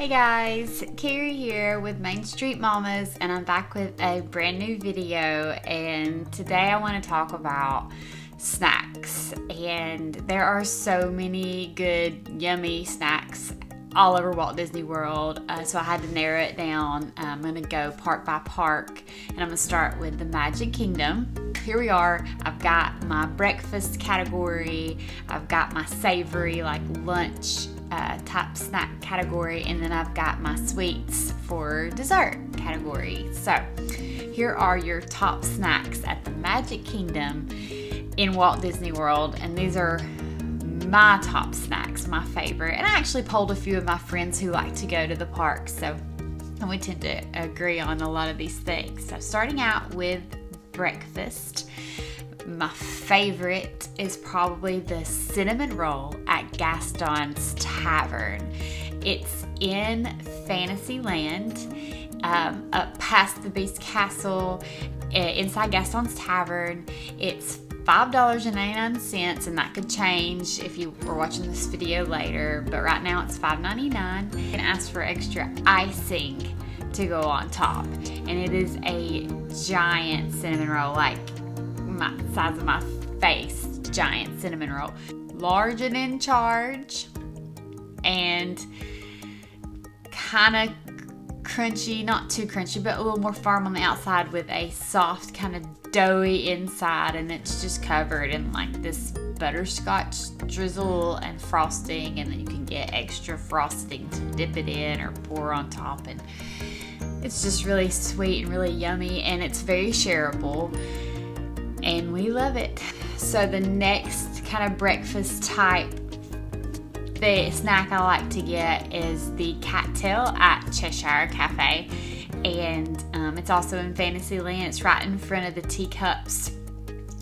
Hey guys, Carrie here with Main Street Mamas, and I'm back with a brand new video. And today I want to talk about snacks, and there are so many good yummy snacks all over Walt Disney World, so I had to narrow it down. I'm going to go park by park, and I'm going to start with the Magic Kingdom. Here we are. I've got my breakfast category, I've got my savory like lunch type snack category, and then I've got my sweets for dessert category. So here are your top snacks at the Magic Kingdom in Walt Disney World, and these are my top snacks, my favorite. And I actually polled a few of my friends who like to go to the park, so we tend to agree on a lot of these things. So starting out with breakfast, my favorite is probably the cinnamon roll at Gaston's Tavern. It's in Fantasyland, up past the Beast Castle, inside Gaston's Tavern. It's $5.99, and that could change if you were watching this video later, but right now it's $5.99. You can ask for extra icing to go on top, and it is a giant cinnamon roll, like my size of my face, giant cinnamon roll, large and in charge, and kind of crunchy, not too crunchy, but a little more firm on the outside with a soft kind of doughy inside, and it's just covered in like this butterscotch drizzle and frosting, and then you can get extra frosting to dip it in or pour on top, and it's just really sweet and really yummy, and it's very shareable, and we love it. So the next kind of breakfast type the snack I like to get is the Cattail at Cheshire Cattail, and it's also in Fantasyland. It's right in front of the teacups.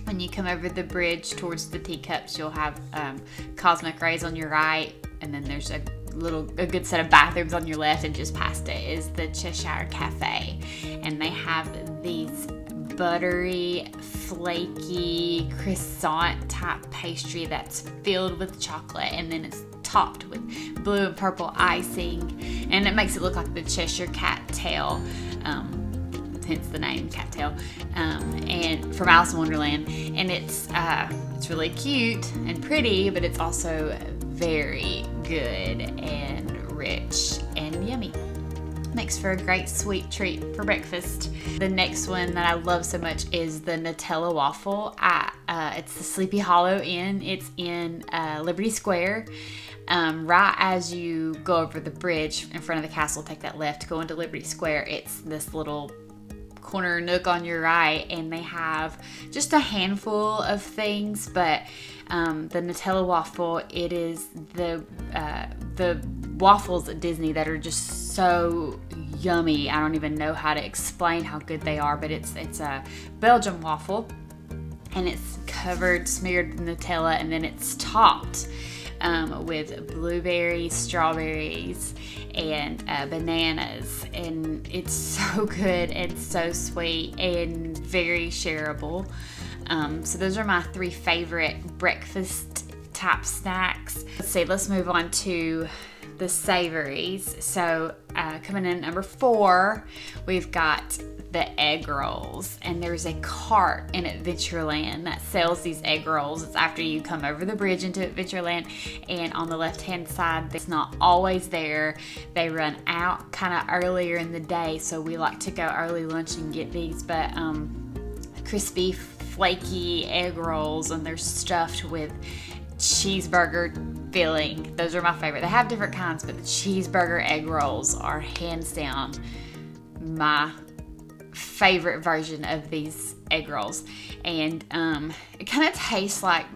When you come over the bridge towards the teacups, you'll have Cosmic Rays on your right, and then there's a good set of bathrooms on your left, and just past it is the Cheshire Cattail, and they have these buttery, flaky croissant type pastry that's filled with chocolate, and then it's topped with blue and purple icing, and it makes it look like the Cheshire Cattail, hence the name Cattail, and from Alice in Wonderland. And it's really cute and pretty, but it's also very good and rich and yummy. Makes for a great sweet treat for breakfast. The next one that I love so much is the Nutella Waffle at it's the Sleepy Hollow Inn. It's in Liberty Square. Right as you go over the bridge in front of the castle, take that left, go into Liberty Square. It's this little corner nook on your right, and they have just a handful of things, but the Nutella Waffle, it is the waffles at Disney that are just so yummy. I don't even know how to explain how good they are, but it's a Belgian waffle, and it's smeared with Nutella, and then it's topped with blueberries, strawberries, and bananas, and it's so good and so sweet and very shareable. So those are my three favorite breakfast type snacks. Let's move on to the savories. So coming in at number 4, we've got the egg rolls, and there's a cart in Adventureland that sells these egg rolls. It's after you come over the bridge into Adventureland, and on the left hand side, it's not always there. They run out kind of earlier in the day, so we like to go early lunch and get these, but crispy flaky egg rolls, and they're stuffed with cheeseburger filling. Those are my favorite. They have different kinds, but the cheeseburger egg rolls are hands down my favorite version of these egg rolls. And it kind of tastes like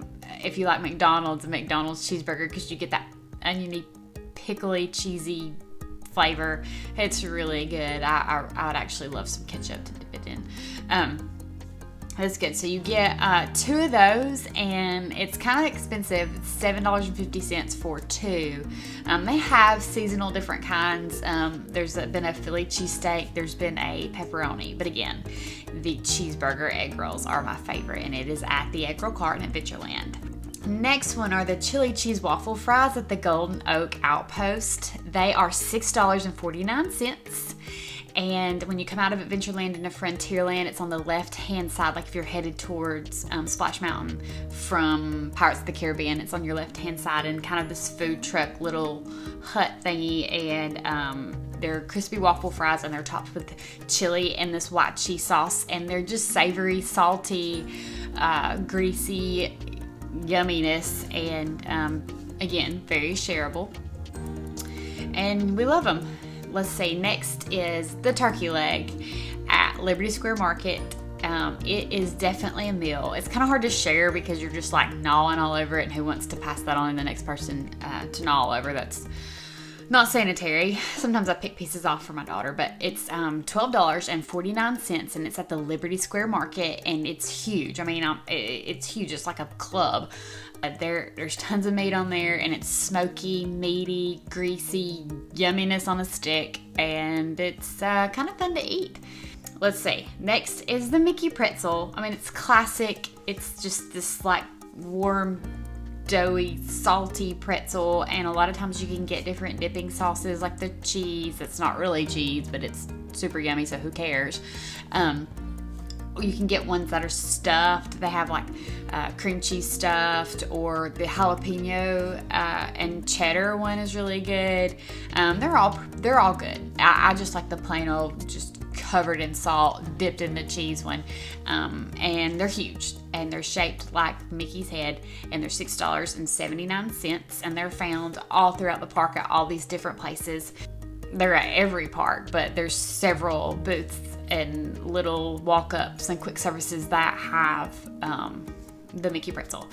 if you like a McDonald's cheeseburger, because you get that oniony, pickly, cheesy flavor. It's really good. I would actually love some ketchup to dip it in. That's good. So you get 2 of those, and it's kind of expensive. It's $7.50 for 2. They have seasonal different kinds. There's been a Philly cheesesteak. There's been a pepperoni. But again, the cheeseburger egg rolls are my favorite, and it is at the Egg Roll Cart in Adventureland. Next one are the chili cheese waffle fries at the Golden Oak Outpost. They are $6.49. And when you come out of Adventureland into Frontierland, it's on the left-hand side, like if you're headed towards Splash Mountain from Pirates of the Caribbean, it's on your left-hand side in kind of this food truck little hut thingy, and they're crispy waffle fries, and they're topped with chili and this white cheese sauce, and they're just savory, salty, greasy yumminess, and again, very shareable, and we love them. Let's see, next is the turkey leg at Liberty Square Market. It is definitely a meal. It's kind of hard to share because you're just like gnawing all over it, and who wants to pass that on to the next person to gnaw all over? That's not sanitary. Sometimes I pick pieces off for my daughter, but it's $12.49, and it's at the Liberty Square Market, and it's huge. I mean, it's huge. It's like a club. There's tons of meat on there, and it's smoky, meaty, greasy yumminess on a stick, and it's kind of fun to eat. Let's see. Next is the Mickey Pretzel. I mean, it's classic. It's just this like warm, doughy, salty pretzel, and a lot of times you can get different dipping sauces, like the cheese. It's not really cheese, but it's super yummy, so who cares? You can get ones that are stuffed. They have like cream cheese stuffed, or the jalapeno and cheddar one is really good. They're all good. I just like the plain old, just covered in salt, dipped in the cheese one. And they're huge, and they're shaped like Mickey's head, and they're $6.79, and they're found all throughout the park at all these different places. They're at every park, but there's several booths and little walk-ups and quick services that have the Mickey Pretzel.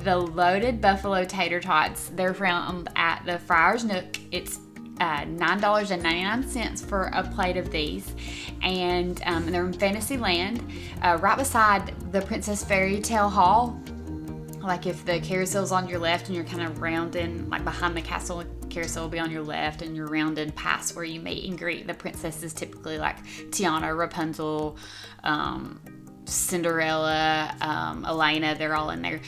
The loaded buffalo tater tots, they're found at the Friars Nook. It's $9.99 for a plate of these, and they're in Fantasyland, right beside the Princess Fairy Tale Hall. Like if the carousel's on your left and you're kind of rounding, like behind the castle, carousel will be on your left, and you're rounding past where you meet and greet the princesses, typically like Tiana, Rapunzel, Cinderella, Elena. They're all in there.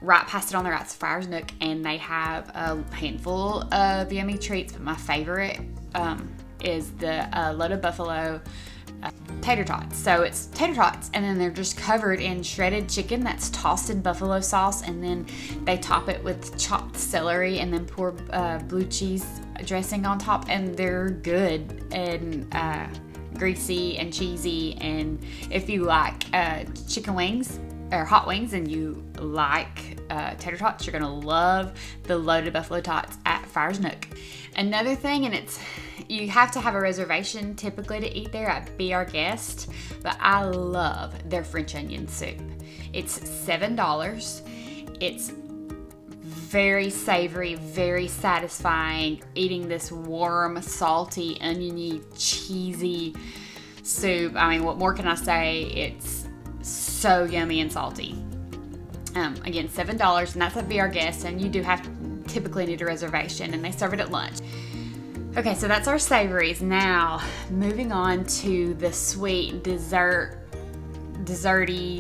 Right past it on the right's Friars Nook, and they have a handful of yummy treats, but my favorite is the loaded buffalo tater tots. So it's tater tots, and then they're just covered in shredded chicken that's tossed in buffalo sauce, and then they top it with chopped celery, and then pour blue cheese dressing on top, and they're good and greasy and cheesy. And if you like chicken wings or hot wings, and you like tater tots, you're gonna love the loaded buffalo tots at Friars Nook. Another thing, and you have to have a reservation typically to eat there at Be Our Guest, but I love their French onion soup. It's $7. It's very savory, very satisfying, eating this warm, salty, oniony, cheesy soup. I mean, what more can I say? It's so yummy and salty. Again, $7, and that's at Be Our Guest, and you do have to typically need a reservation, and they serve it at lunch. Okay, so that's our savories. Now, moving on to the sweet desserty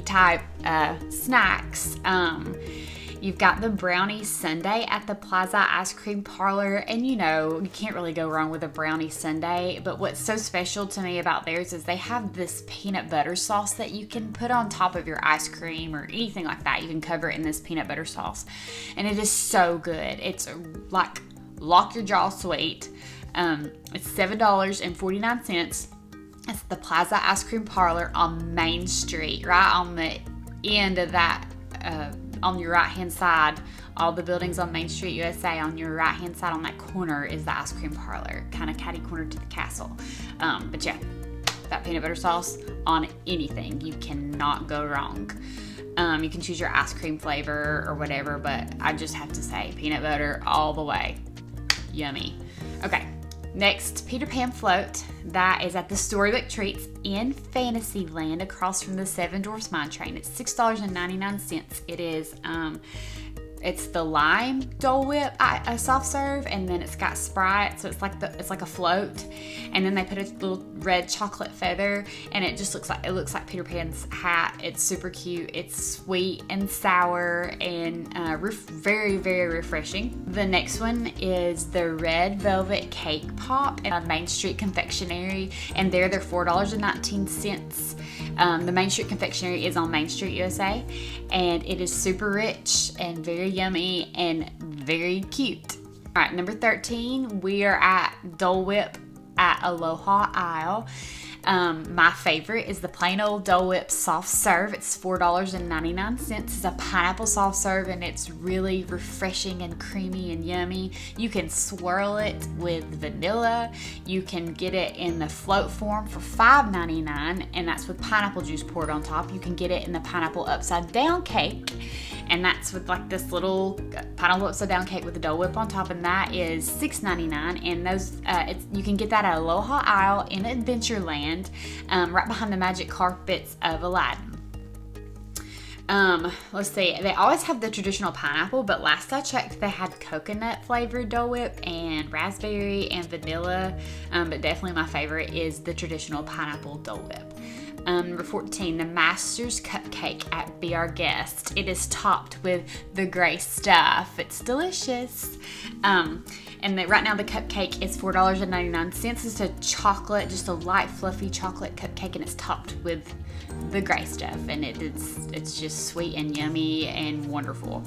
type snacks. You've got the Brownie Sundae at the Plaza Ice Cream Parlor, and you can't really go wrong with a Brownie Sundae, but what's so special to me about theirs is they have this peanut butter sauce that you can put on top of your ice cream or anything like that. You can cover it in this peanut butter sauce, and it is so good. It's like lock your jaw sweet. It's $7.49. It's the Plaza Ice Cream Parlor on Main Street, right on the end of that, on your right hand side. All the buildings on Main Street, USA, on your right hand side on that corner is the ice cream parlor, kind of catty corner to the castle. But yeah, that peanut butter sauce on anything, you cannot go wrong. You can choose your ice cream flavor or whatever, but I just have to say peanut butter all the way. Yummy. Okay, next, Peter Pan Float. That is at the Storybook Treats in Fantasyland across from the Seven Dwarfs Mine Train. It's $6.99. It is it's the lime Dole Whip, a soft serve, and then it's got Sprite, so it's like a float, and then they put a little red chocolate feather, and it just looks like Peter Pan's hat. It's super cute. It's sweet and sour and very, very refreshing. The next one is the Red Velvet Cake Pop at Main Street Confectionery, and they're $4.19. The Main Street Confectionery is on Main Street, USA, and it is super rich and very yummy and very cute. All right, number 13, we are at Dole Whip at Aloha Isle. My favorite is the plain old Dole Whip soft serve. It's $4.99. It's a pineapple soft serve, and it's really refreshing and creamy and yummy. You can swirl it with vanilla. You can get it in the float form for $5.99, and that's with pineapple juice poured on top. You can get it in the pineapple upside down cake, and that's with like this little pineapple upside down cake with the Dole Whip on top, and that is $6.99. And those you can get that at Aloha Isle in Adventureland, right behind the magic carpets of Aladdin. Let's see, they always have the traditional pineapple, but last I checked they had coconut flavored Dole Whip and raspberry and vanilla, but definitely my favorite is the traditional pineapple Dole Whip. Number 14, the Master's Cupcake at Be Our Guest. It is topped with the gray stuff. It's delicious. Right now the cupcake is $4.99. It's a chocolate, just a light fluffy chocolate cupcake, and it's topped with the gray stuff, and it's just sweet and yummy and wonderful.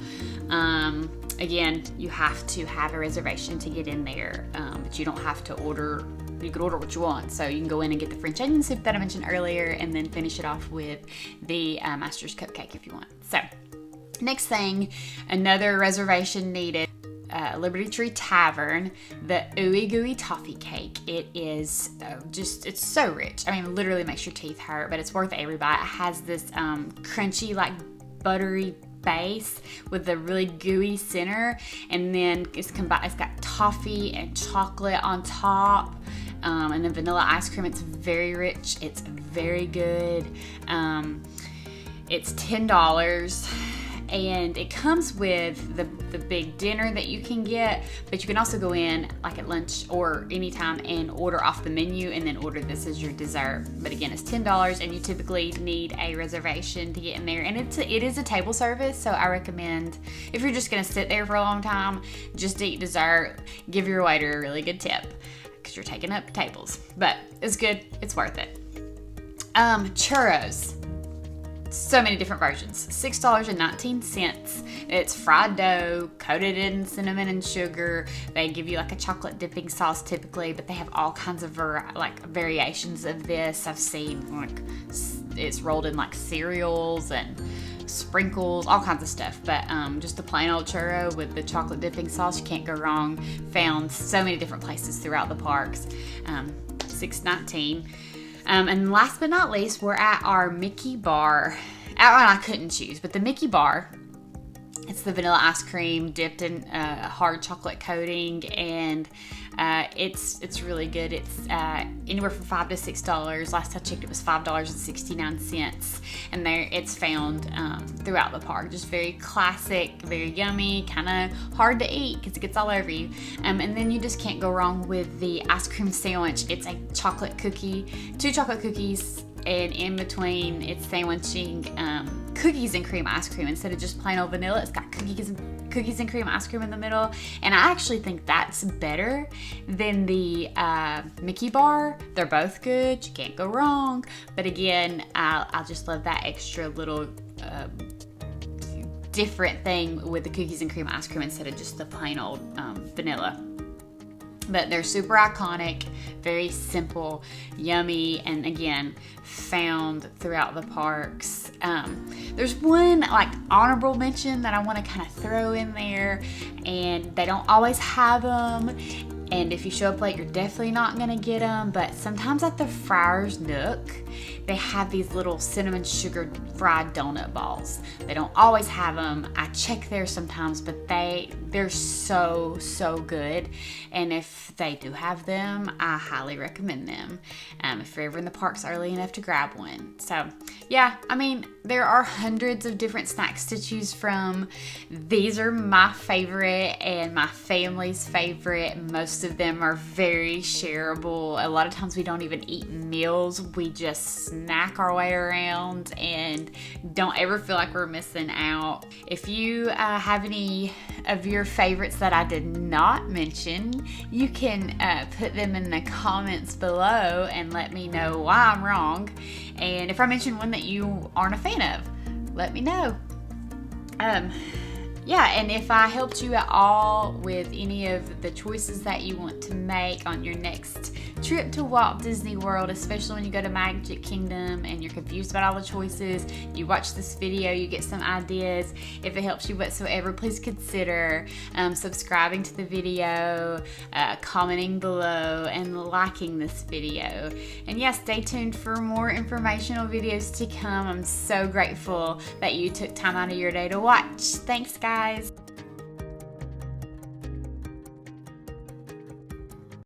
Again, you have to have a reservation to get in there, but you don't have to order. You could order what you want, so you can go in and get the French onion soup that I mentioned earlier, and then finish it off with the Master's Cupcake if you want. So, next thing, another reservation needed. Liberty Tree Tavern, the Ooey Gooey Toffee Cake. It is it's so rich. I mean, literally makes your teeth hurt, but it's worth every bite. It has this crunchy, like buttery base with a really gooey center, and then it's got toffee and chocolate on top, and then vanilla ice cream. It's very rich. It's very good. It's $10. And it comes with the big dinner that you can get, but you can also go in like at lunch or anytime and order off the menu, and then order this as your dessert. But again, it's $10, and you typically need a reservation to get in there. And it is a table service, so I recommend if you're just gonna sit there for a long time, just eat dessert, give your waiter a really good tip because you're taking up tables. But it's good, it's worth it. Churros. So many different versions. $6.19. It's fried dough coated in cinnamon and sugar. They give you like a chocolate dipping sauce typically, but they have all kinds of variations of this. I've seen like it's rolled in like cereals and sprinkles, all kinds of stuff. But just the plain old churro with the chocolate dipping sauce, you can't go wrong. Found so many different places throughout the parks. $6.19. And last but not least, we're at our Mickey bar. I couldn't choose, but the Mickey bar, it's the vanilla ice cream dipped in hard chocolate coating, and it's really good. It's anywhere from $5 to $6. Last I checked, it was $5.69, and it's found throughout the park. Just very classic, very yummy, kind of hard to eat because it gets all over you. And then you just can't go wrong with the ice cream sandwich. It's a chocolate cookie, 2 chocolate cookies, and in between it's sandwiching cookies and cream ice cream instead of just plain old vanilla. It's got cookies and cream ice cream in the middle, and I actually think that's better than the Mickey bar. They're both good, you can't go wrong, but again, I just love that extra little different thing with the cookies and cream ice cream instead of just the plain old vanilla. But they're super iconic, very simple, yummy, and again, found throughout the parks. There's one like honorable mention that I want to kind of throw in there, and they don't always have them. And if you show up late, you're definitely not gonna get them. But sometimes at the Friars Nook, they have these little cinnamon sugar fried donut balls. They don't always have them. I check there sometimes, but they're so good. And if they do have them, I highly recommend them. If you're ever in the parks early enough to grab one. So yeah, I mean, there are hundreds of different snacks to choose from. These are my favorite and my family's favorite. Most of them are very shareable. A lot of times we don't even eat meals. We just snack our way around and don't ever feel like we're missing out. If you have any of your favorites that I did not mention, you can put them in the comments below and let me know why I'm wrong. And if I mention one that you aren't a fan of, let me know. Yeah, and if I helped you at all with any of the choices that you want to make on your next trip to Walt Disney World, especially when you go to Magic Kingdom and you're confused about all the choices, you watch this video, you get some ideas. If it helps you whatsoever, please consider subscribing to the video, commenting below, and liking this video. And yeah, stay tuned for more informational videos to come. I'm so grateful that you took time out of your day to watch. Thanks, guys.